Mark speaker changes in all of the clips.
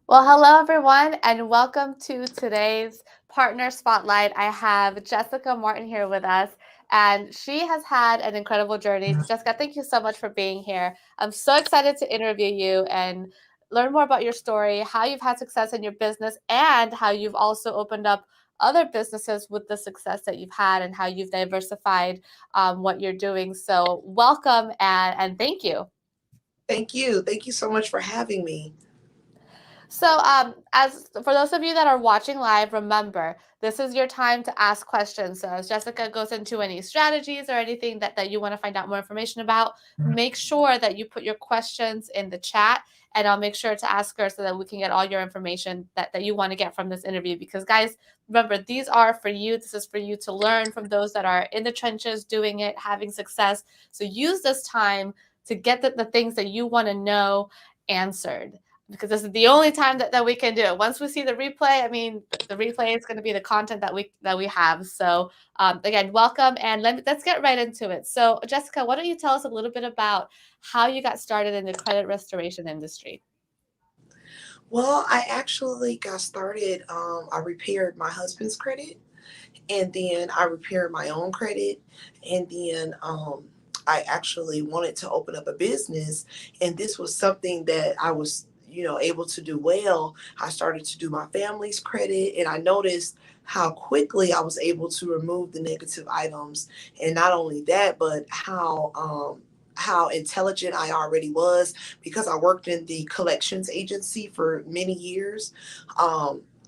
Speaker 1: Well, hello everyone, and welcome to today's Partner Spotlight. I have Jessica Martin here with us, and she has had an incredible journey. Jessica, thank you so much for being here. I'm so excited to interview you and learn more about your story, how you've had success in your business, and how you've also opened up other businesses with the success that you've had and how you've diversified what you're doing. So, welcome and thank you.
Speaker 2: Thank you. Thank you so much for having me.
Speaker 1: So, as for those of you that are watching live, remember this is your time to ask questions. So, as Jessica goes into any strategies or anything that you want to find out more information about, make sure that you put your questions in the chat, and I'll make sure to ask her so that we can get all your information that you want to get from this interview. Because, guys, remember these are for you. This is for you to learn from those that are in the trenches, doing it, having success. So, use this time to get the things that you want to know answered because this is the only time that we can do it. Once we see the replay, I mean, the replay is going to be the content that we have. So again, welcome, and let's get right into it. So Jessica, why don't you tell us a little bit about how you got started in the credit restoration industry?
Speaker 2: Well, I actually got started. I repaired my husband's credit, and then I repaired my own credit, and then I actually wanted to open up a business, and this was something that I was, able to do well. I started to do my family's credit, and I noticed how quickly I was able to remove the negative items, and not only that, but how intelligent I already was because I worked in the collections agency for many years.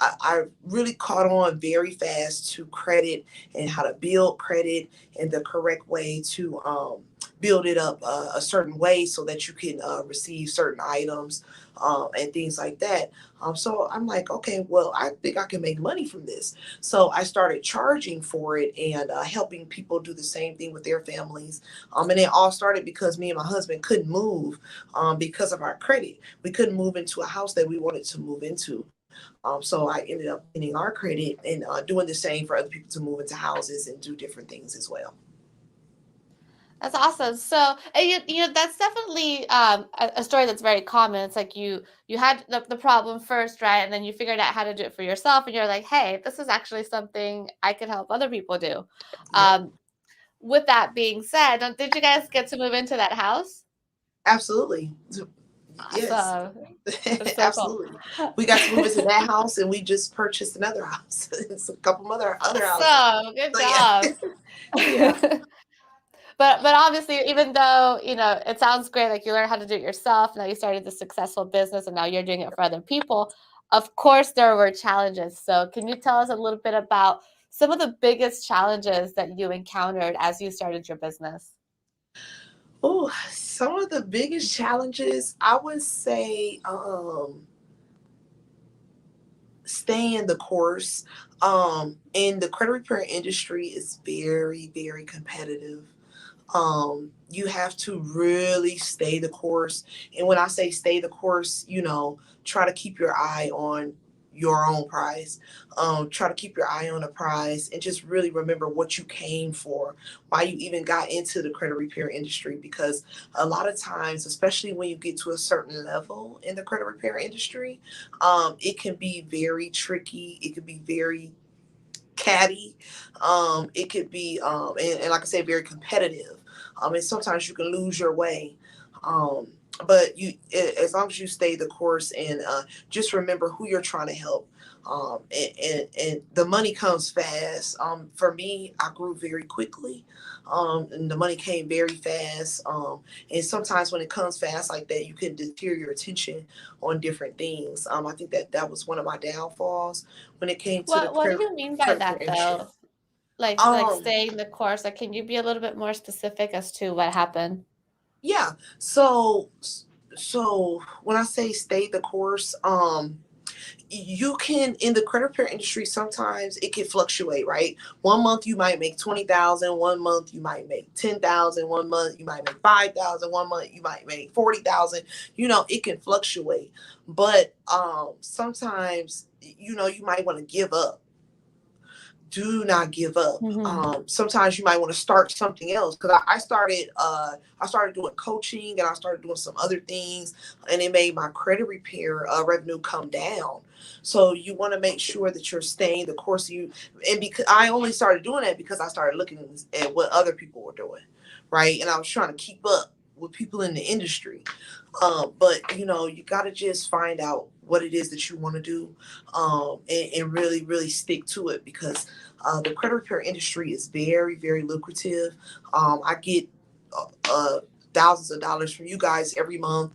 Speaker 2: I really caught on very fast to credit and how to build credit and the correct way to build it up a certain way so that you can receive certain items and things like that. So I'm like, okay, well, I think I can make money from this. So I started charging for it and helping people do the same thing with their families. And it all started because me and my husband couldn't move because of our credit. We couldn't move into a house that we wanted to move into. So I ended up getting our credit and doing the same for other people to move into houses and do different things as well.
Speaker 1: That's awesome. So, that's definitely a story that's very common. It's like you had the problem first, right? And then you figured out how to do it for yourself, and you're like, hey, this is actually something I could help other people do.
Speaker 2: Yep,
Speaker 1: Um, with that being said, did you guys get to move into that house?
Speaker 2: absolutely. Yes,
Speaker 1: Awesome. That's so cool.
Speaker 2: absolutely. We got to move into that house and we just purchased another house. It's a couple other houses.
Speaker 1: Awesome. Good
Speaker 2: So yeah,
Speaker 1: job.
Speaker 2: yeah.
Speaker 1: But obviously, even though, it sounds great, like you learned how to do it yourself, now you started a successful business and now you're doing it for other people. Of course, there were challenges. So can you tell us a little bit about some of the biggest challenges that you encountered as you started your business?
Speaker 2: Oh, some of the biggest challenges I would say staying the course. In the credit repair industry is very, very competitive. You have to really stay the course. And when I say stay the course, try to keep your eye on your own prize. Try to keep your eye on a prize and just really remember what you came for, why you even got into the credit repair industry. Because a lot of times, especially when you get to a certain level in the credit repair industry, it can be very tricky. It can be very catty. It could be, and like I said, very competitive. And sometimes you can lose your way. But as long as you stay the course and just remember who you're trying to help. And the money comes fast. For me, I grew very quickly, and the money came very fast. And sometimes when it comes fast like that, you can deter your attention on different things. I think that was one of my downfalls when it came to the
Speaker 1: What do you mean by
Speaker 2: credit repair
Speaker 1: that
Speaker 2: industry.
Speaker 1: though? Like
Speaker 2: Um,
Speaker 1: staying the course. Like, can you be a little bit more specific as to what happened?
Speaker 2: yeah. So when I say stay the course, you can in the credit repair industry sometimes it can fluctuate, right? One month you might make 20,000, one month you might make 10,000, one month you might make 5,000, one month you might make 40,000. It can fluctuate. But sometimes you might want to give up. do not give up.
Speaker 1: Mhm.
Speaker 2: Sometimes you might want to start something else, because I started doing coaching, and I started doing some other things, and it made my credit repair revenue come down. So you want to make sure that you're staying the course. And because I only started doing that because I started looking at what other people were doing, right? And I was trying to keep up with people in the industry. But you got to just find out what it is that you want to do, and really, really stick to it, because the credit repair industry is very, very lucrative. I get uh, uh, thousands of dollars from you guys every month.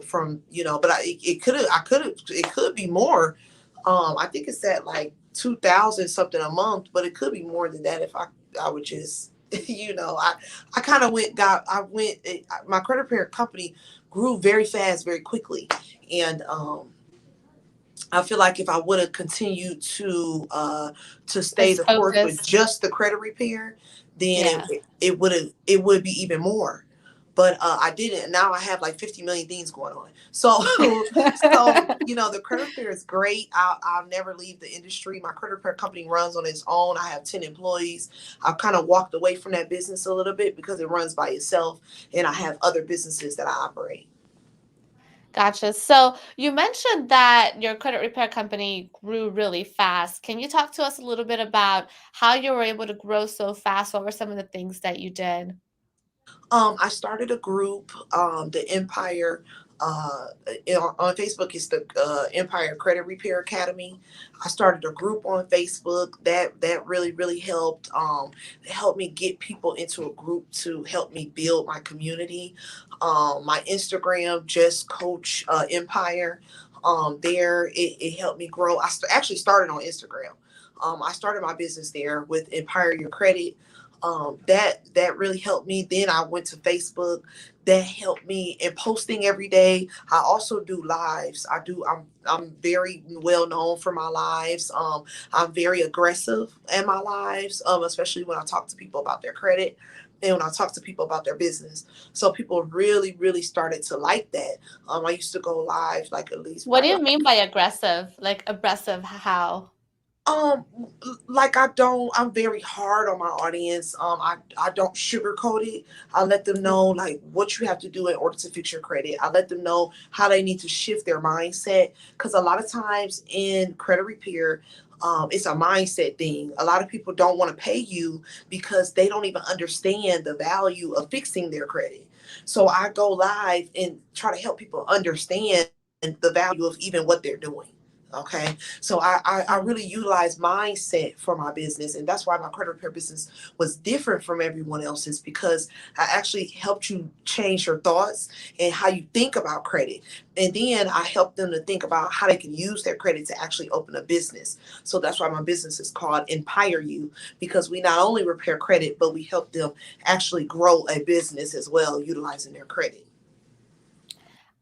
Speaker 2: From but it could be more. I think it's at like 2,000 something a month, but it could be more than that if I would just I kind of my credit repair company grew very fast, very quickly, and I feel like if I would have continued to stay
Speaker 1: Just
Speaker 2: the course with
Speaker 1: focus.
Speaker 2: just the credit repair, then
Speaker 1: Yeah.
Speaker 2: it would be even more. But I didn't. Now I have like 50 million things going on. So the credit repair is great. I'll never leave the industry. My credit repair company runs on its own. I have 10 employees. I've kind of walked away from that business a little bit because it runs by itself, and I have other businesses that I operate.
Speaker 1: Gotcha. So you mentioned that your credit repair company grew really fast. Can you talk to us a little bit about how you were able to grow so fast? What were some of the things that you did?
Speaker 2: I started a group, the Empire. On Facebook, it's the Empire Credit Repair Academy. I started a group on Facebook that really, really helped. It helped me get people into a group to help me build my community. My Instagram, just Coach Empire. There it helped me grow. Actually started on Instagram. I started my business there with Empire Your Credit. That really helped me. Then I went to Facebook. That helped me in posting every day. I also do lives. I'm very well known for my lives. I'm very aggressive in my lives, especially when I talk to people about their credit and when I talk to people about their business. So people really, really started to like that. I used to go live like at least
Speaker 1: What do
Speaker 2: probably
Speaker 1: you mean by aggressive? Like aggressive how?
Speaker 2: Um, like I'm very hard on my audience. I don't sugarcoat it. I let them know like what you have to do in order to fix your credit. I let them know how they need to shift their mindset, because a lot of times in credit repair, it's a mindset thing. A lot of people don't want to pay you because they don't even understand the value of fixing their credit. So I go live and try to help people understand the value of even what they're doing. Okay. So I
Speaker 1: Mm.
Speaker 2: really utilize mindset for my business. And that's why my credit repair business was different from everyone else's, because I actually helped you change your thoughts and how you think about credit. And then I helped them to think about how they can use their credit to actually open a business. So that's why my business is called Empire You, because we not only repair credit, but we help them actually grow a business as well, utilizing their credit.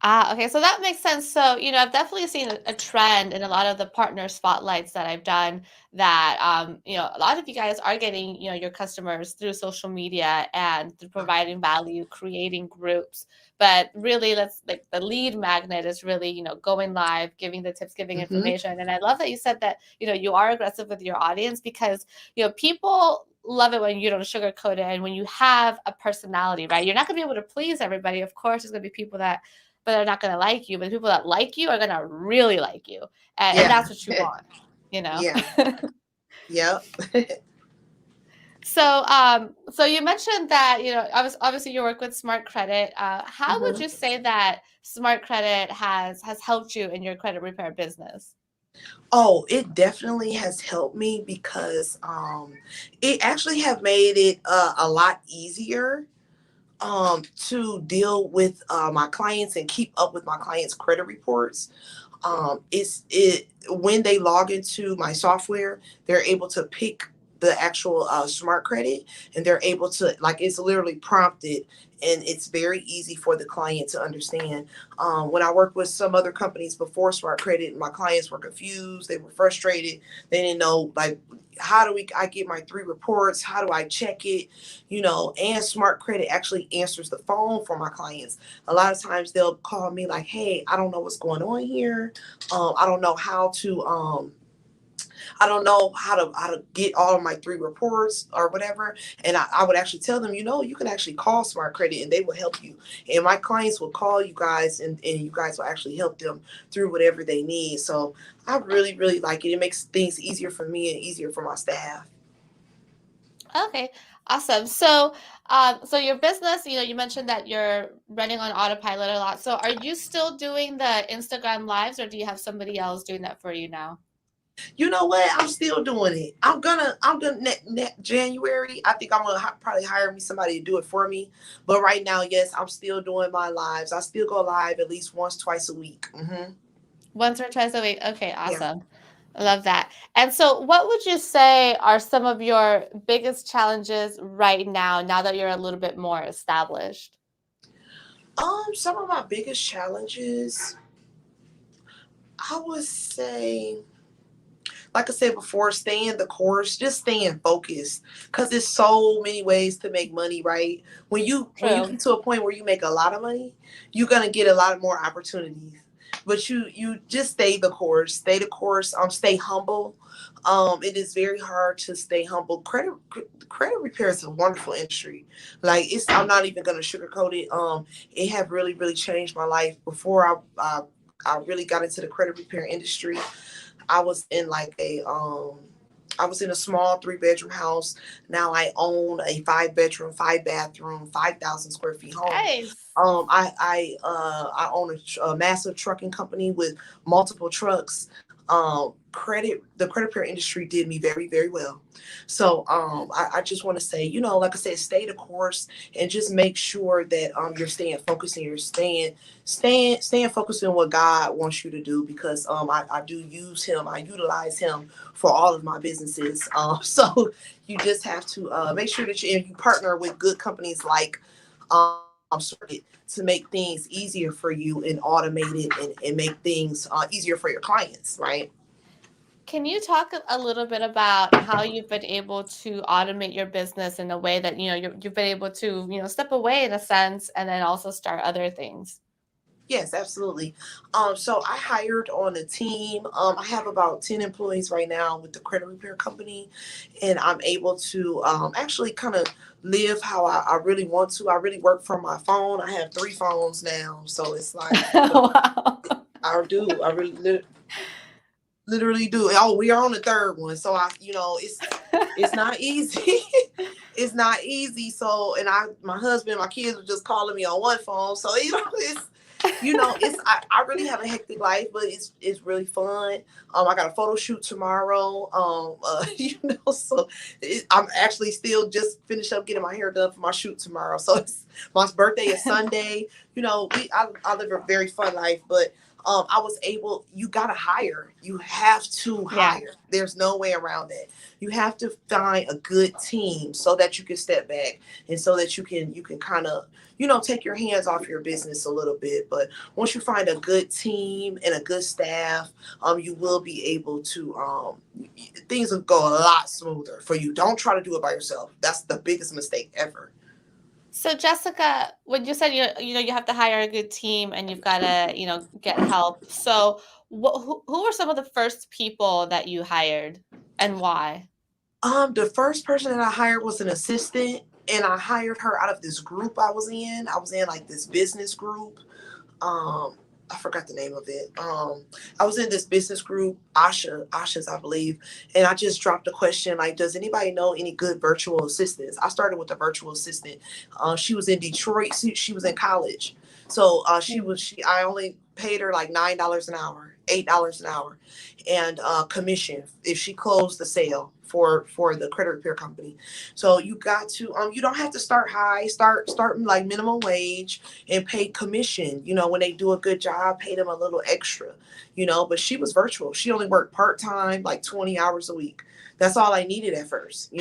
Speaker 1: Ah, okay, so that makes sense. So, I've definitely seen a trend in a lot of the partner spotlights that I've done that, a lot of you guys are getting, your customers through social media and through providing value, creating groups. But really, let's like the lead magnet is really, going live, giving the tips, giving
Speaker 2: Mm-hmm.
Speaker 1: information. And I love that you said that, you are aggressive with your audience because, people love it when you don't sugarcoat it and when you have a personality, right? You're not going to be able to please everybody. Of course, there's going to be people that but they're not gonna like you. But the people that like you are gonna really like you, and
Speaker 2: Yeah.
Speaker 1: that's what you want, you know.
Speaker 2: Yeah. Yep.
Speaker 1: So you mentioned that obviously you work with Smart Credit. How would
Speaker 2: Mhm.
Speaker 1: you say that Smart Credit has helped you in your credit repair business?
Speaker 2: Oh, it definitely has helped me, because it actually have made it a lot easier to deal with my clients and keep up with my clients' credit reports. It's it When they log into my software, they're able to pick the actual smart credit, and they're able to, like, it's literally prompted, and it's very easy for the client to understand. When I worked with some other companies before Smart Credit, my clients were confused, they were frustrated, they didn't know, like, how do I get my 3 reports, how do I check it, and Smart Credit actually answers the phone for my clients. A lot of times they'll call me like, hey, I don't know what's going on here. I don't know how to I don't know how to get all of my 3 reports or whatever. And I would actually tell them, you can actually call Smart Credit and they will help you. And my clients will call you guys, and you guys will actually help them through whatever they need. So I really, really like it. It makes things easier for me and easier for my staff.
Speaker 1: Okay, awesome. So your business, you mentioned that you're running on autopilot a lot. So, are you still doing the Instagram lives, or do you have somebody else doing that for you now?
Speaker 2: You know what? I'm still doing it. I'm gonna January. I think I'm gonna probably hire me somebody to do it for me. But right now, yes, I'm still doing my lives. I still go live at least once, twice a week.
Speaker 1: Once or twice a week. Okay,
Speaker 2: Yeah.
Speaker 1: awesome. I love that. And so, what would you say are some of your biggest challenges right now, now that you're a little bit more established?
Speaker 2: Some of my biggest challenges, I would say, like I said before, staying the course, just staying focused, because there's so many ways to make money, right? When you
Speaker 1: True.
Speaker 2: get to a point where you make a lot of money, you're gonna get a lot more opportunities. But you just stay the course, stay the course. Stay humble. It is very hard to stay humble. Credit repair is a wonderful industry. Like, I'm not even gonna sugarcoat it. It have really, really changed my life. Before I really got into the credit repair industry, I was in like I was in a small 3 bedroom house. Now I own a 5 bedroom, 5 bathroom, 5,000 square feet home.
Speaker 1: Nice.
Speaker 2: I own a massive trucking company with multiple trucks. The credit repair industry did me very, very well. So I just want to say, like I said, stay the course and just make sure that you're staying focused and you're staying focused on what God wants you to do, because I do use him, I utilize him for all of my businesses. So you just have to make sure that you partner with good companies like SmartCredit to make things easier for you and automate it, and make things easier for your clients, right?
Speaker 1: Can you talk a little bit about how you've been able to automate your business in a way that you've been able to step away in a sense and then also start other things?
Speaker 2: Yes, absolutely. So I hired on a team. I have about 10 employees right now with the credit repair company, and I'm able to actually kind of live how I really want to. I really work from my phone. I have 3 phones now, so it's like,
Speaker 1: Wow.
Speaker 2: I do. I really literally do. Oh, we are on the third one, so it's not easy. It's not easy. So, and my husband, my kids were just calling me on one phone. So, I really have a hectic life, but it's really fun. I got a photo shoot tomorrow. So I'm actually still just finished up getting my hair done for my shoot tomorrow. So my birthday is Sunday. I live a very fun life, but I was able. You gotta hire. You have to
Speaker 1: Yeah.
Speaker 2: hire. There's no way around it. You have to find a good team so that you can step back, and so that you can kind of take your hands off your business a little bit. But once you find a good team and a good staff, you will be able to things will go a lot smoother for you. Don't try to do it by yourself. That's the biggest mistake ever.
Speaker 1: So Jessica, when you said you have to hire a good team and you've got to get help. So who were some of the first people that you hired and why?
Speaker 2: The first person that I hired was an assistant, and I hired her out of this group I was in. I was in like this business group. um I forgot the name of it. I was in this business group, Asha's, I believe, and I just dropped a question like, "Does anybody know any good virtual assistants?" I started with a virtual assistant. She was in Detroit. She was in college, so I only paid her like $9 an hour, $8 an hour, and commission if she closed the sale for the credit repair company. So you got to you don't have to start high. Starting like minimum wage, and pay commission. When they do a good job, pay them a little extra. But she was virtual. She only worked part-time, like 20 hours a week. That's all I needed at first.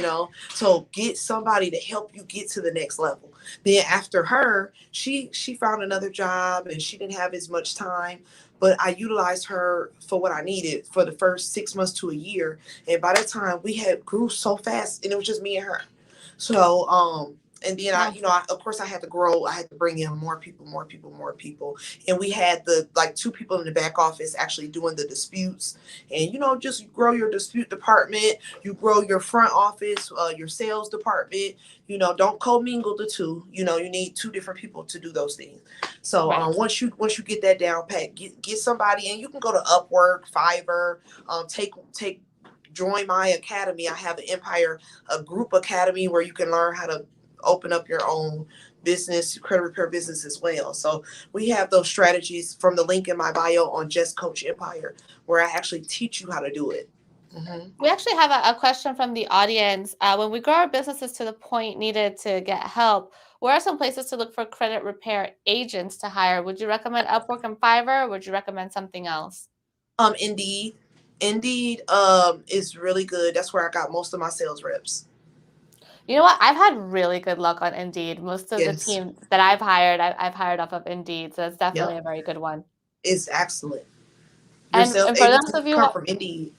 Speaker 2: So get somebody to help you get to the next level. Then after her, she found another job, and she didn't have as much time, but I utilized her for what I needed for the first 6 months to a year. And by that time, we had grew so fast, and it was just me and her. So And then
Speaker 1: Wow.
Speaker 2: of course I had to grow. I had to bring in more people, more people, more people. And we had the like two people in the back office actually doing the disputes. And just grow your dispute department. You grow your front office, your sales department. Don't commingle the two. You need two different people to do those things. So
Speaker 1: Right.
Speaker 2: once you get that down pat, get somebody, and you can go to Upwork, Fiverr, take join my academy. I have an Empire, a group academy where you can learn how to open up your own business, credit repair business as well. So we have those strategies from the link in my bio on Just Coach Empire, where I actually teach you how to do it. Hmm.
Speaker 1: We actually have a question from the audience. When we grow our businesses to the point needed to get help, where are some places to look for credit repair agents to hire? Would you recommend Upwork and Fiverr, or would you recommend something else?
Speaker 2: Indeed. Indeed is really good. That's where I got most of my sales reps.
Speaker 1: You know what? I've had really good luck on Indeed. Most of the
Speaker 2: Yes.
Speaker 1: team that I've hired, I've hired off of Indeed, so it's definitely
Speaker 2: Yep.
Speaker 1: a very good one.
Speaker 2: It's excellent. Your
Speaker 1: And
Speaker 2: sales
Speaker 1: and for
Speaker 2: agents
Speaker 1: those
Speaker 2: can
Speaker 1: of you,
Speaker 2: come from Indeed.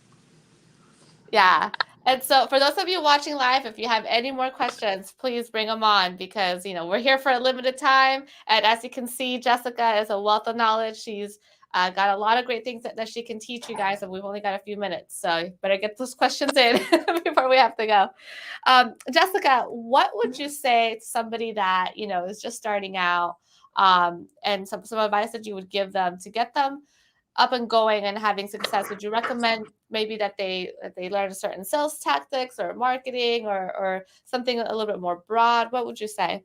Speaker 1: yeah. And so for those of you watching live, if you have any more questions, please bring them on because, we're here for a limited time. And as you can see, Jessica is a wealth of knowledge. She's got a lot of great things that she can teach you guys, and we've only got a few minutes. So you better get those questions in before we have to go. Jessica, what would you say to somebody that, is just starting out, and some advice that you would give them to get them up and going and having success? Would you recommend maybe that they learn certain sales tactics or marketing or something a little bit more broad? What would you say?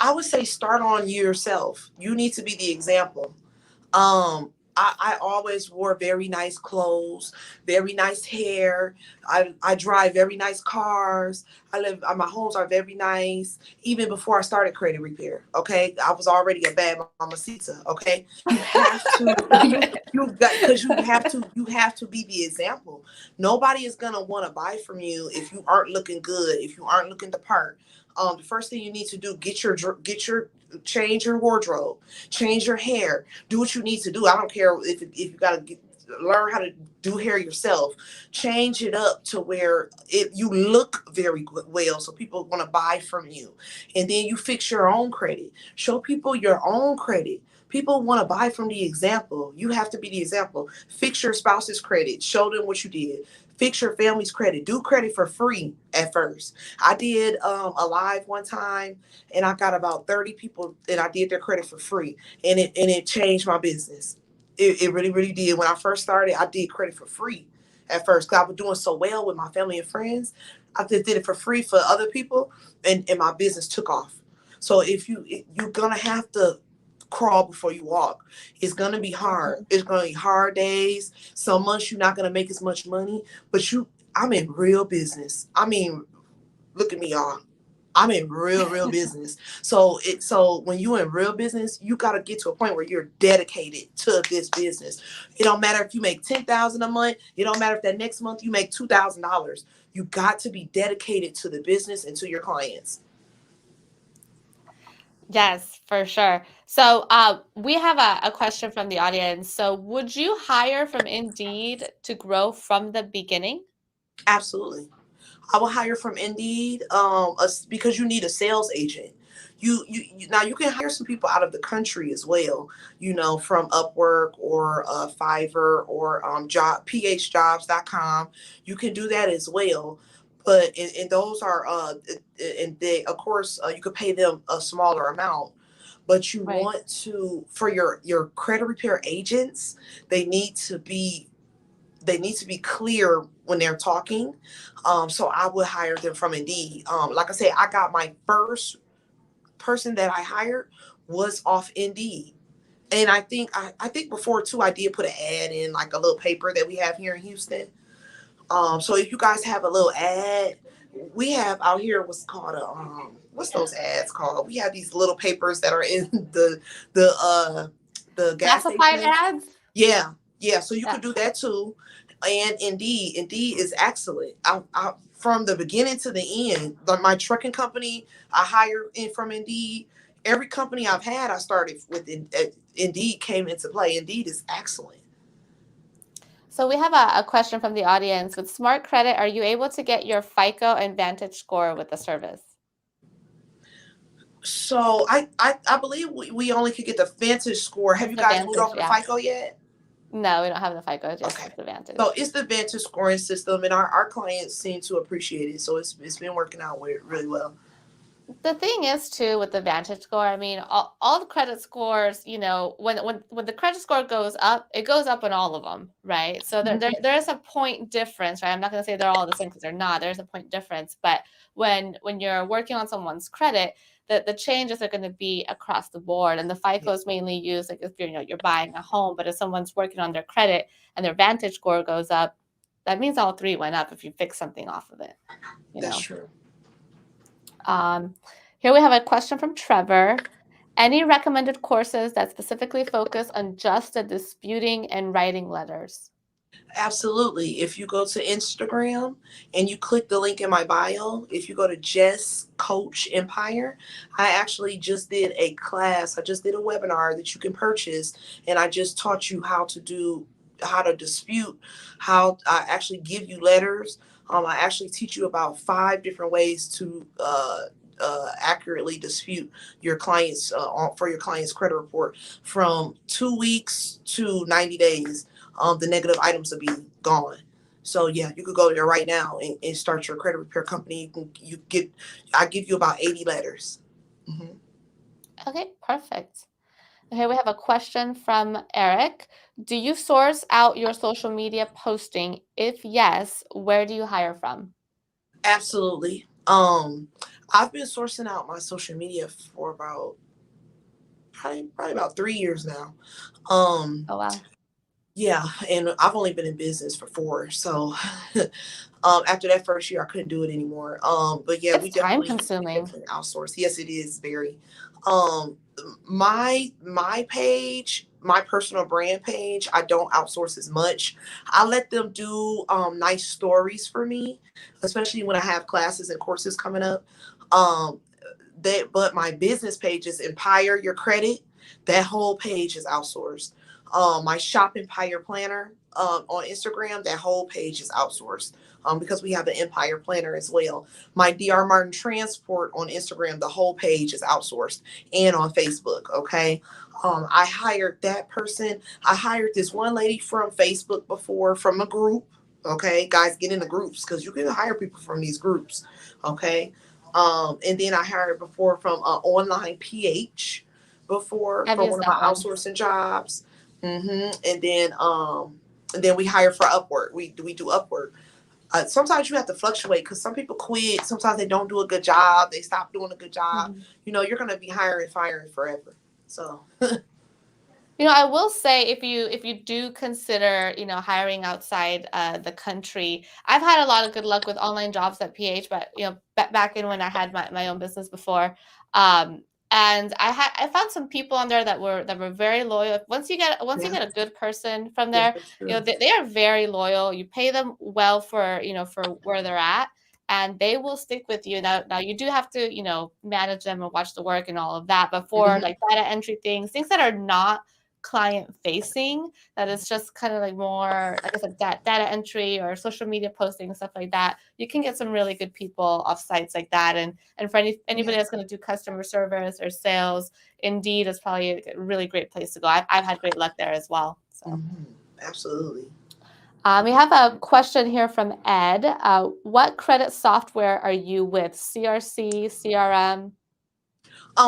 Speaker 2: I would say start on yourself. You need to be the example. I always wore very nice clothes, very nice hair. I drive very nice cars. My homes are very nice. Even before I started credit repair, okay, I was already a bad mamacita. Okay, you have to, because you have to be the example. Nobody is gonna want to buy from you if you aren't looking good, if you aren't looking the part. The first thing you need to do, change your wardrobe, change your hair, do what you need to do. I don't care if you got to learn how to do hair yourself. Change it up to where you look very well, so people want to buy from you. And then you fix your own credit. Show people your own credit. People want to buy from the example. You have to be the example. Fix your spouse's credit. Show them what you did. Fix your family's credit. Do credit for free at first. I did a live one time, and I got about 30 people, and I did their credit for free, and it changed my business. It really, really did. When I first started, I did credit for free at first because I was doing so well with my family and friends. I just did it for free for other people, and my business took off. So you're gonna have to crawl before you walk. It's gonna be hard.
Speaker 1: Mhm.
Speaker 2: It's gonna be hard days. Some months you're not gonna make as much money, but I'm in real business. I mean, look at me, y'all. I'm in real business. So when you're in real business, you got to get to a point where you're dedicated to this business. It don't matter if you make 10,000 a month. It don't matter if that next month you make $2,000. You got to be dedicated to the business and to your clients.
Speaker 1: Yes, for sure. So we have a question from the audience. So would you hire from Indeed to grow from the beginning?
Speaker 2: Absolutely. I will hire from Indeed, because you need a sales agent. Now you can hire some people out of the country as well. From Upwork or Fiverr or phjobs.com. You can do that as well. But and those are and they of course you could pay them a smaller amount. But you
Speaker 1: Right.
Speaker 2: want to, for your credit repair agents, they need to be they need to be clear when they're talking. So I would hire them from Indeed. Like I said, I got my first person that I hired was off Indeed. And I think before too, I did put an ad in, like a little paper that we have here in Houston. So if you guys have a little ad, we have out here what's called what's those ads called? We have these little papers that are in the uh the gas
Speaker 1: Classified
Speaker 2: stations.
Speaker 1: ads?
Speaker 2: Yeah, yeah. So you
Speaker 1: Yeah.
Speaker 2: could do that too. And Indeed is excellent. From the beginning to the end, like my trucking company, I hired in from Indeed. Every company I've had, I started with Indeed came into play. Indeed is excellent.
Speaker 1: So we have a question from the audience. With Smart Credit, are you able to get your FICO and Vantage score with the service?
Speaker 2: So I believe we only could get the Vantage score. Have
Speaker 1: It's
Speaker 2: you
Speaker 1: the
Speaker 2: guys moved
Speaker 1: Vantage,
Speaker 2: over to
Speaker 1: yeah.
Speaker 2: FICO yet?
Speaker 1: No, we don't have the FICO, just
Speaker 2: Okay.
Speaker 1: the
Speaker 2: So
Speaker 1: Vantage.
Speaker 2: it's the Vantage scoring system, and our clients seem to appreciate it. So it's been working out really well.
Speaker 1: The thing is too with the Vantage score, I mean, all the credit scores, when the credit score goes up, it goes up in all of them, right? So there is a point difference, right? I'm not going to say they're all the same because they're not. There's a point difference, but when you're working on someone's credit, the changes are going to be across the board, and the FICO
Speaker 2: Yeah,
Speaker 1: is mainly used like if you're buying a home, but if someone's working on their credit and their Vantage score goes up, that means all three went up if you fix something off of it, you
Speaker 2: that's
Speaker 1: know.
Speaker 2: true.
Speaker 1: Um, Here we have a question from Trevor. Any recommended courses that specifically focus on just the disputing and writing letters?
Speaker 2: Absolutely. If you go to Instagram and you click the link in my bio, if you go to Jess Coach Empire, I actually just did a class. I just did a webinar that you can purchase, and I just taught you how to dispute, how I actually give you letters. I actually teach you about 5 different ways to accurately dispute your clients for your client's credit report from 2 weeks to 90 days. The negative items will be gone. So yeah, you could go there right now and start your credit repair company. I give you about 80 letters. Hmm.
Speaker 1: Okay, perfect. Here we have a question from Eric. Do you source out your social media posting? If yes, where do you hire from?
Speaker 2: Absolutely. I've been sourcing out my social media for about probably about 3 years now. Um,
Speaker 1: Oh, wow.
Speaker 2: yeah, and I've only been in business for 4, so after that first year, I couldn't do it anymore. But yeah,
Speaker 1: It's time
Speaker 2: we
Speaker 1: consuming.
Speaker 2: definitely outsource. Yes, it is very. Um, my page, my personal brand page, I don't outsource as much. I let them do nice stories for me, especially when I have classes and courses coming up. Um, but my business page is Empire Your Credit. That whole page is outsourced. My Shop Empire Planner on Instagram, that whole page is outsourced. Because we have an Empire Planner as well. My Dr. Martin Transport on Instagram, the whole page is outsourced, and on Facebook. Okay. I hired that person. I hired this one lady from Facebook before from a group. Okay, guys, get in the groups because you can hire people from these groups. Okay. And then I hired before from Online PH before
Speaker 1: I've
Speaker 2: for
Speaker 1: used
Speaker 2: one of
Speaker 1: that
Speaker 2: my
Speaker 1: one.
Speaker 2: outsourcing jobs. And then we hire for Upwork. We do Upwork. Sometimes you have to fluctuate because some people quit. Sometimes they don't do a good job. They stop doing a good job.
Speaker 1: Mhm.
Speaker 2: You're gonna be hiring, firing forever. So
Speaker 1: I will say if you do consider, hiring outside the country, I've had a lot of good luck with online jobs at PH, but back in when I had my own business before, um, and I found some people on there that were very loyal. Once you
Speaker 2: yeah,
Speaker 1: get a good person from
Speaker 2: yeah,
Speaker 1: there,
Speaker 2: that's true.
Speaker 1: they are very loyal. You pay them well for where they're at. And they will stick with you. Now you do have to, manage them and watch the work and all of that. But for
Speaker 2: Hmm.
Speaker 1: like data entry things that are not client facing, that is just kind of like more, like I said, data entry or social media posting and stuff like that, you can get some really good people off sites like that. And for
Speaker 2: Yeah.
Speaker 1: anybody that's going to do customer service or sales, Indeed is probably a really great place to go. I've had great luck there as well. So
Speaker 2: Hmm. Absolutely.
Speaker 1: we have a question here from Ed. What credit software are you with? CRC, CRM?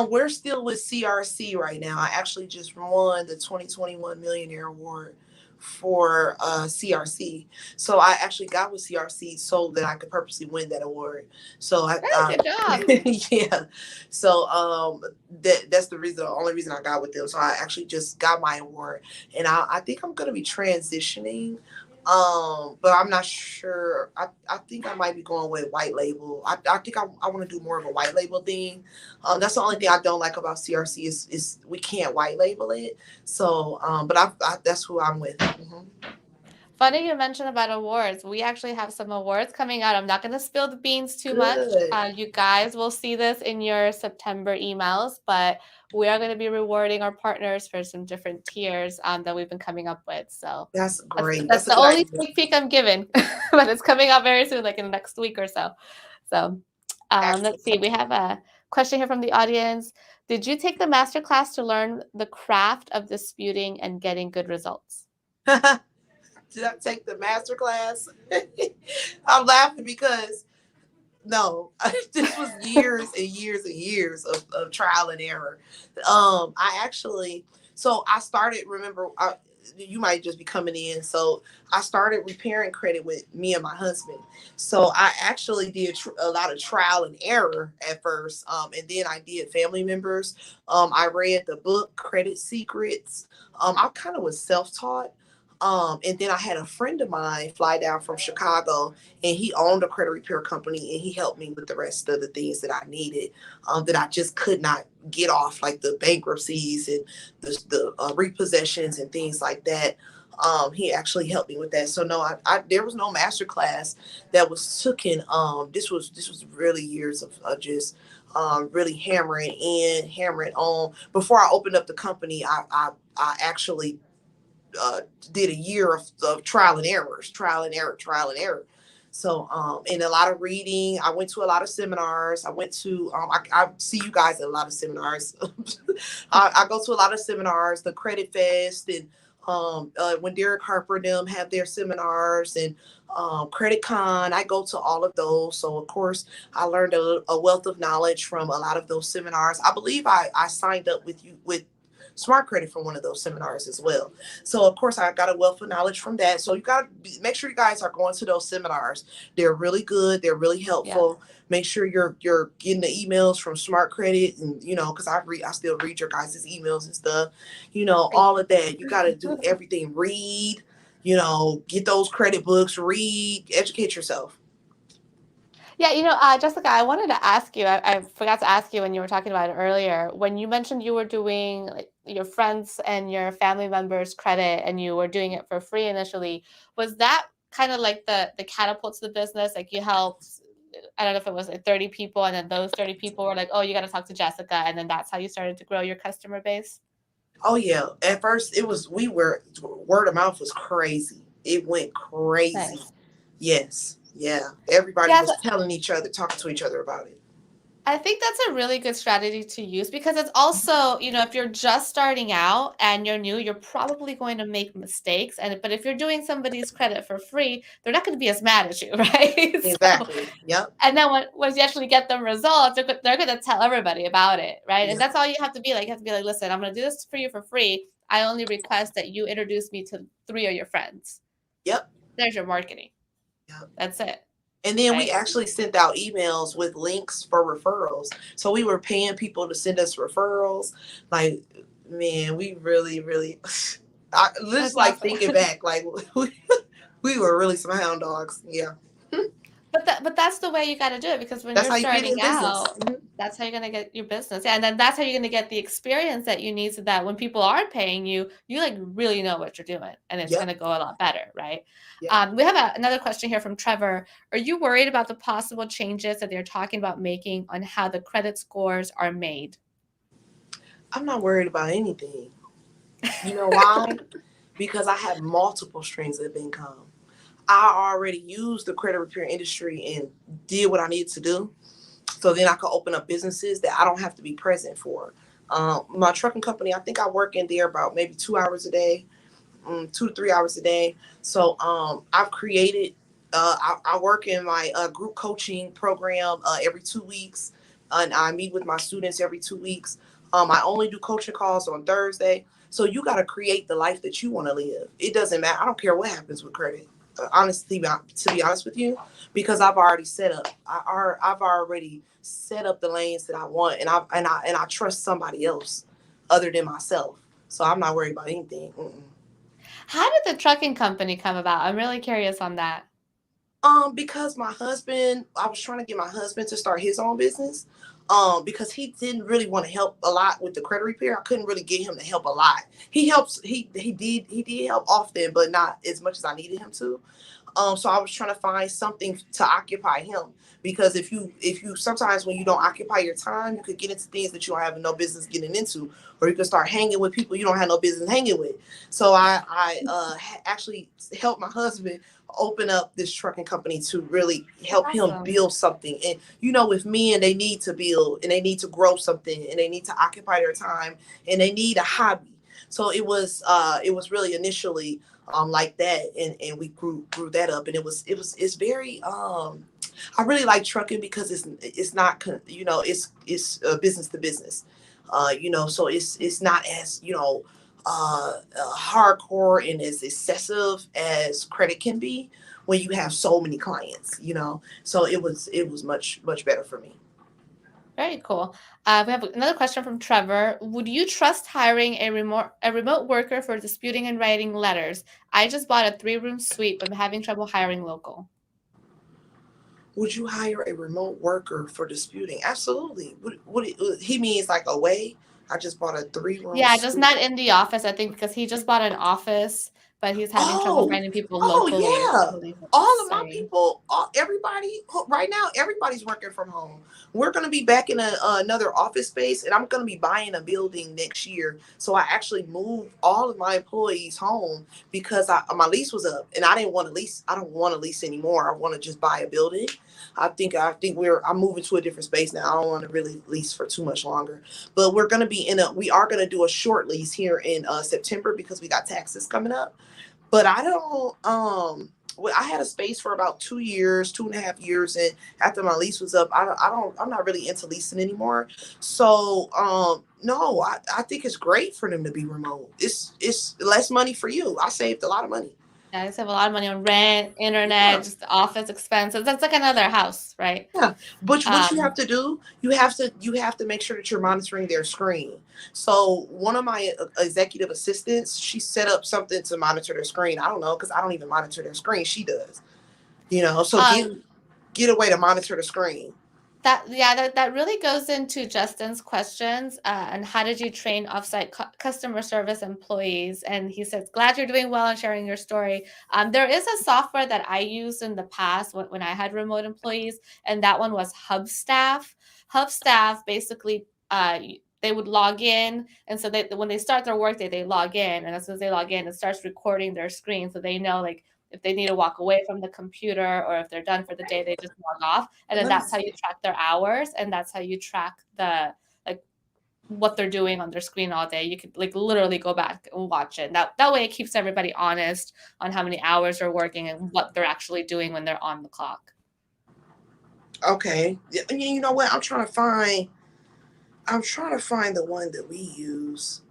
Speaker 2: We're still with CRC right now. I actually just won the 2021 Millionaire Award for CRC. So I actually got with CRC so that I could purposely win that award. So
Speaker 1: Oh, good job.
Speaker 2: yeah. So that's the only reason I got with them. So I actually just got my award, and I think I'm gonna be transitioning. But I'm not sure. I think I might be going with white label. I think I want to do more of a white label thing. That's the only thing I don't like about CRC is we can't white label it. So, but that's who I'm with. Hmm.
Speaker 1: Funny you mentioned about awards. We actually have some awards coming out. I'm not going to spill the beans too much.
Speaker 2: Good.
Speaker 1: You guys will see this in your September emails, but we are going to be rewarding our partners for some different tiers that we've been coming up with. So
Speaker 2: That's
Speaker 1: that's
Speaker 2: great.
Speaker 1: that's
Speaker 2: That's a
Speaker 1: the
Speaker 2: good
Speaker 1: only
Speaker 2: idea.
Speaker 1: sneak peek I'm given, but it's coming out very soon, like in the next week or so. So let's see.
Speaker 2: Excellent.
Speaker 1: We have a Question here from the audience. Did you take the master class to learn the craft of disputing and getting good results?
Speaker 2: Did I take the master class? I'm laughing because no, this was years and years and years of trial and error. I actually, so I started, remember, you might just be coming in. So I started repairing credit with me and my husband. So I actually did a lot of trial and error at first. And then I did family members. I read the book Credit Secrets. I kind of was self-taught. And then I had a friend of mine fly down from Chicago, and he owned a credit repair company, and he helped me with the rest of the things that I needed, that I just could not get off, like the bankruptcies and the repossessions and things like that. He actually helped me with that. So no, I there was no master class that was taken. This was really years of just really hammering on. Before I opened up the company, I actually did a year of trial and errors, trial and error, trial and error. So, and a lot of reading. I went to a lot of seminars. I went to, I see you guys at a lot of seminars. I go to a lot of seminars, the Credit Fest, and when Derek Harper and them have their seminars, and Credit Con, I go to all of those. So, of course, I learned a wealth of knowledge from a lot of those seminars. I believe I signed up with you with SmartCredit for one of those seminars as well. So of course I got a wealth of knowledge from that. So you got to make sure you guys are going to those seminars. They're really good. They're really
Speaker 1: Yeah.
Speaker 2: helpful. Make sure you're getting the emails from SmartCredit, and because I still read your guys' emails and stuff. All of that. You got to do everything. Read. Get those credit books. Read. Educate yourself.
Speaker 1: Yeah, Jessica, I wanted to ask you, I forgot to ask you when you were talking about it earlier, when you mentioned you were doing like your friends and your family members credit and you were doing it for free initially, was that kind of like the catapult to the business? Like you helped, I don't know if it was like 30 people and then those 30 people were like, oh, you got to talk to Jessica. And then that's how you started to grow your customer base?
Speaker 2: Oh yeah. At first it was we were word of mouth was crazy. It went crazy.
Speaker 1: Nice.
Speaker 2: Yes. Yeah. Everybody
Speaker 1: Yeah,
Speaker 2: was telling each other, talking to each other about it.
Speaker 1: I think that's a really good strategy to use because it's also, if you're just starting out and you're new, you're probably going to make mistakes. But if you're doing somebody's credit for free, they're not going to be as mad at you, right? So,
Speaker 2: Exactly. Yep.
Speaker 1: and then once you actually get them results, they're going to tell everybody about it, right? And
Speaker 2: Yep.
Speaker 1: that's all you have to be like. You have to be like, listen, I'm going to do this for you for free. I only request that you introduce me to 3 of your friends.
Speaker 2: Yep.
Speaker 1: There's your marketing.
Speaker 2: Yep.
Speaker 1: That's it,
Speaker 2: And then we
Speaker 1: right?
Speaker 2: actually sent out emails with links for referrals. So we were paying people to send us referrals. Like, man, we really, really, I just
Speaker 1: That's
Speaker 2: like
Speaker 1: awesome.
Speaker 2: thinking back, like we were really some hound dogs. Yeah.
Speaker 1: But that's the way you gotta do it because when
Speaker 2: That's
Speaker 1: you're
Speaker 2: how you get
Speaker 1: starting
Speaker 2: in business.
Speaker 1: out, that's how you're gonna get your business. Yeah, and then that's how you're gonna get the experience that you need so that when people are paying you, you like really know what you're doing and it's
Speaker 2: Yep.
Speaker 1: gonna go a lot better, right?
Speaker 2: Yep.
Speaker 1: We have another question here from Trevor. Are you worried about the possible changes that they're talking about making on how the credit scores are made?
Speaker 2: I'm not worried about anything. You know why? Because I have multiple streams of income. I already used the credit repair industry and did what I needed to do. So then I could open up businesses that I don't have to be present for. My trucking company, I think I work in there about maybe 2 hours a day, 2 to 3 hours a day. So I've created, I work in my group coaching program every 2 weeks, and I meet with my students every 2 weeks. I only do coaching calls on Thursday. So you got to create the life that you want to live. It doesn't matter. I don't care what happens with credit. Honestly, to be honest with you, because I've already set up. I've already set up the lanes that I want, and I trust somebody else other than myself. So I'm not worried about anything. Mm-mm.
Speaker 1: How did the trucking company come about? I'm really curious on that.
Speaker 2: Because my husband, I was trying to get my husband to start his own business. Because he didn't really want to help a lot with the credit repair. I couldn't really get him to help a lot. He helps. He did help often, but not as much as I needed him to. So I was trying to find something to occupy him, because if you sometimes when you don't occupy your time, you could get into things that you don't have no business getting into, or you could start hanging with people you don't have no business hanging with. So I actually helped my husband open up this trucking company to really help him
Speaker 1: Awesome.
Speaker 2: build something. And with men, they need to build and they need to grow something and they need to occupy their time and they need a hobby. So it was really initially like that, and we grew that up, and it's very I really like trucking because it's not it's business to business, so it's not as hardcore and as excessive as credit can be when you have so many clients, so it was much better for me.
Speaker 1: Very cool. We have another question from Trevor. Would you trust hiring a remote worker for disputing and writing letters? I just bought a 3-room suite, but I'm having trouble hiring local.
Speaker 2: Would you hire a remote worker for disputing? Absolutely. What he means, like, away. I just bought a 3-room
Speaker 1: Yeah, just
Speaker 2: suite.
Speaker 1: not in the office, I think, because he just bought an office, but he's having trouble
Speaker 2: Oh,
Speaker 1: finding people
Speaker 2: oh
Speaker 1: locally, is
Speaker 2: yeah.
Speaker 1: what he's
Speaker 2: All of my
Speaker 1: saying.
Speaker 2: people, everybody right now, everybody's working from home. We're going to be back in another office space, and I'm going to be buying a building next year. So I actually moved all of my employees home because my lease was up, and I didn't want to lease. I don't want to lease anymore. I want to just buy a building. I think I'm moving to a different space now. I don't want to really lease for too much longer. But we are going to do a short lease here in September because we got taxes coming up. But I don't well, I had a space for about 2 years, 2.5 years, and after my lease was up, I'm not really into leasing anymore. So no, I think it's great for them to be remote. It's less money for you. I saved a lot of money.
Speaker 1: Yeah, I save a lot of money on rent, internet,
Speaker 2: Yeah.
Speaker 1: just office expenses. That's like another house, right?
Speaker 2: Yeah, but what you
Speaker 1: Um,
Speaker 2: have to do, you have to make sure that you're monitoring their screen. So one of my executive assistants, she set up something to monitor their screen. I don't know because I don't even monitor their screen. She does. So
Speaker 1: um,
Speaker 2: get a way to monitor the screen.
Speaker 1: that really goes into Justin's questions. And how did you train offsite customer service employees? And he says, glad you're doing well and sharing your story. There is a software that I used in the past when I had remote employees, and that one was Hubstaff. Hubstaff basically, they would log in, and so when they start their workday, they log in, and as soon as they log in, it starts recording their screen, so they know, like, if they need to walk away from the computer or if they're done for the day, they just log off. And then
Speaker 2: Let me
Speaker 1: that's how
Speaker 2: see.
Speaker 1: you track their hours, and that's how you track the, like, what they're doing on their screen all day. You could, like, literally go back and watch it. That way it keeps everybody honest on how many hours they're working and what they're actually doing when they're on the clock.
Speaker 2: Okay. Yeah, and you know what? I'm trying to find the one that we use.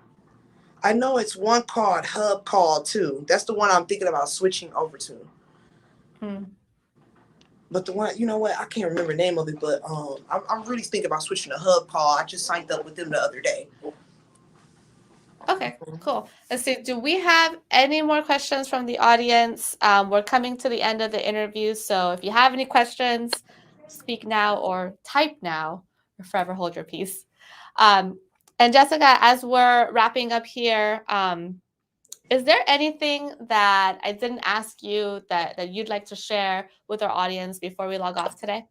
Speaker 2: I know it's one called Hub Call too. That's the one I'm thinking about switching over to.
Speaker 1: Hmm.
Speaker 2: But the one, you know what? I can't remember the name of it, but I'm really thinking about switching to Hub Call. I just signed up with them the other day.
Speaker 1: Okay, cool. Let's see. Do we have any more questions from the audience? We're coming to the end of the interview, so if you have any questions, speak now or type now, or forever hold your peace. Um, and Jessica, as we're wrapping up here, is there anything that I didn't ask you that you'd like to share with our audience before we log off today?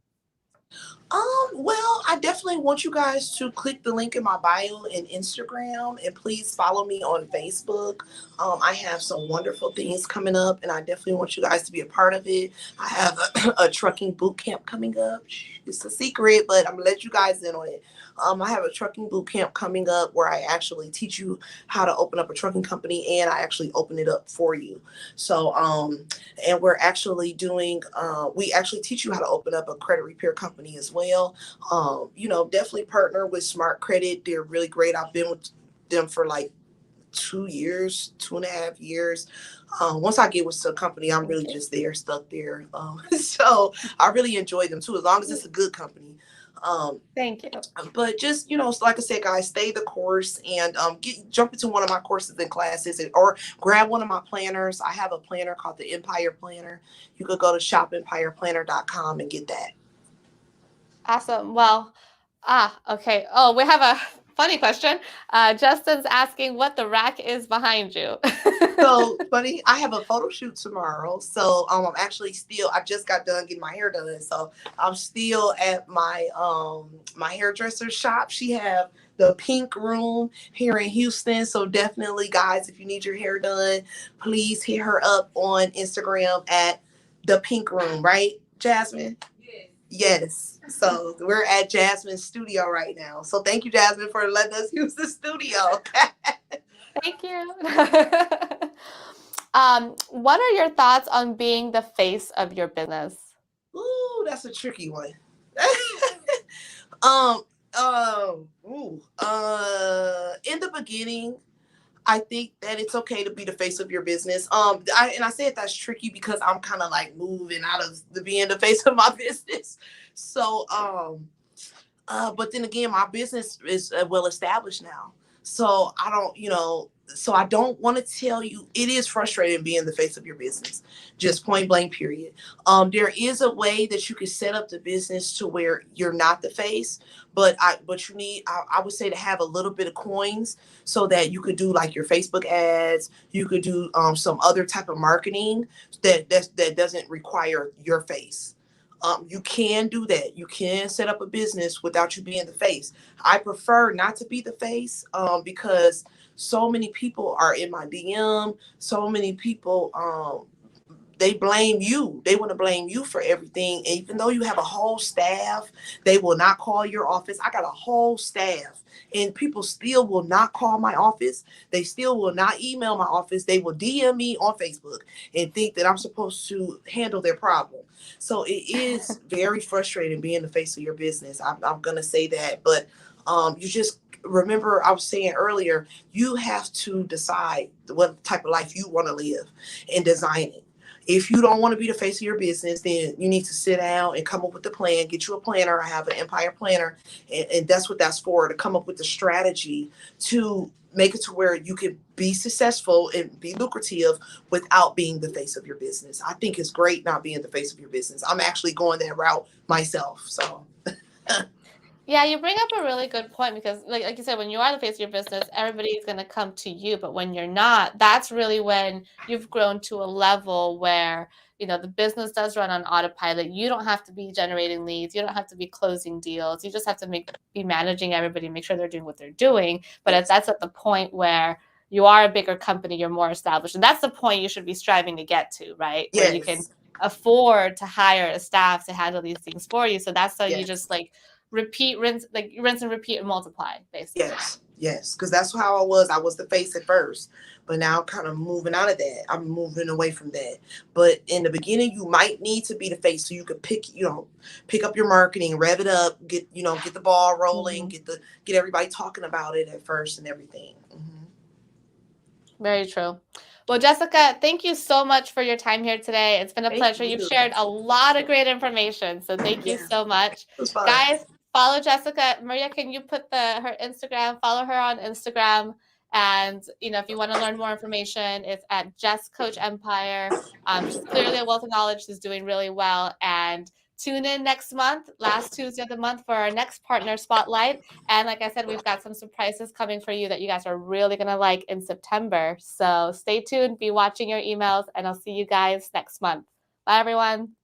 Speaker 2: Well, I definitely want you guys to click the link in my bio in Instagram and please follow me on Facebook. I have some wonderful things coming up and I definitely want you guys to be a part of it. I have a trucking boot camp coming up. It's a secret, but I'm gonna let you guys in on it. I have a trucking boot camp coming up where I actually teach you how to open up a trucking company and I actually open it up for you. So, and we're actually doing we actually teach you how to open up a credit repair company as well. Definitely partner with SmartCredit. They're really great. I've been with them for like 2 years, 2.5 years. Once I get with some company, I'm
Speaker 1: Thank
Speaker 2: really
Speaker 1: you.
Speaker 2: just there, stuck there. So I really enjoy them too, as long as it's a good company. Um,
Speaker 1: Thank you.
Speaker 2: but just like I said, guys, stay the course and jump into one of my courses and classes, or grab one of my planners. I have a planner called the Empire Planner. You could go to shopempireplanner.com and get that.
Speaker 1: Awesome. Well, okay. Oh, we have a Funny question. Justin's asking what the rack is behind you.
Speaker 2: So funny, I have a photo shoot tomorrow. So I'm actually still I just got done getting my hair done. So I'm still at my hairdresser's shop. She have the pink room here in Houston. So definitely guys, if you need your hair done, please hit her up on Instagram at the pink room, right? Jasmine? Yes. So we're at Jasmine's studio right now. So thank you, Jasmine, for letting us use the studio.
Speaker 1: Thank you. What are your thoughts on being the face of your business?
Speaker 2: Ooh, that's a tricky one. um, in the beginning, I think that it's okay to be the face of your business. I said that's tricky because I'm kind of like moving out of the being the face of my business. So, but then again, my business is well established now. So I don't, so I don't want to tell you it is frustrating being the face of your business, just point blank, period. There is a way that you can set up the business to where you're not the face, but you need, I would say, to have a little bit of coins so that you could do like your Facebook ads, you could do some other type of marketing that doesn't require your face. You can do that. You can set up a business without you being the face. I prefer not to be the face because so many people are in my DM. So many people they blame you. They want to blame you for everything. And even though you have a whole staff, they will not call your office. I got a whole staff, and people still will not call my office. They still will not email my office. They will DM me on Facebook and think that I'm supposed to handle their problem. So it is very frustrating being the face of your business. I'm going to say that. But you just remember, I was saying earlier, you have to decide what type of life you want to live and design it. If you don't want to be the face of your business, then you need to sit down and come up with a plan. Get you a planner. I have an Empire planner, and that's what that's for, to come up with the strategy to make it to where you can be successful and be lucrative without being the face of your business. I think it's great not being the face of your business. I'm actually going that route myself. So
Speaker 1: Yeah, you bring up a really good point because, like you said, when you are the face of your business, everybody is going to come to you. But when you're not, that's really when you've grown to a level where, the business does run on autopilot. You don't have to be generating leads. You don't have to be closing deals. You just have to be managing everybody, make sure they're doing what they're doing. But
Speaker 2: yes,
Speaker 1: that's at the point where you are a bigger company, you're more established. And that's the point you should be striving to get to, right? Where you can
Speaker 2: yes,
Speaker 1: afford to hire a staff to handle these things for you. So that's how you
Speaker 2: yes.
Speaker 1: just rinse and repeat and multiply, basically.
Speaker 2: Yes, because that's how I was. I was the face at first, but now I'm kind of moving out of that. I'm moving away from that. But in the beginning, you might need to be the face so you could pick up your marketing, rev it up, get the ball rolling,
Speaker 1: Mhm.
Speaker 2: get everybody talking about it at first and everything.
Speaker 1: Very true. Well, Jessica, thank you so much for your time here today. It's been a
Speaker 2: Thank
Speaker 1: pleasure. You've
Speaker 2: you.
Speaker 1: shared a lot of great information, so thank you
Speaker 2: Yeah,
Speaker 1: so much.
Speaker 2: it was fun.
Speaker 1: Guys, follow Jessica. Maria, can you put her Instagram? Follow her on Instagram. And if you want to learn more information, it's at Jess Coach Empire. She's clearly a wealth of knowledge. She's doing really well. And tune in next month, last Tuesday of the month, for our next partner spotlight. And like I said, we've got some surprises coming for you that you guys are really going to like in September. So stay tuned, be watching your emails, and I'll see you guys next month. Bye, everyone.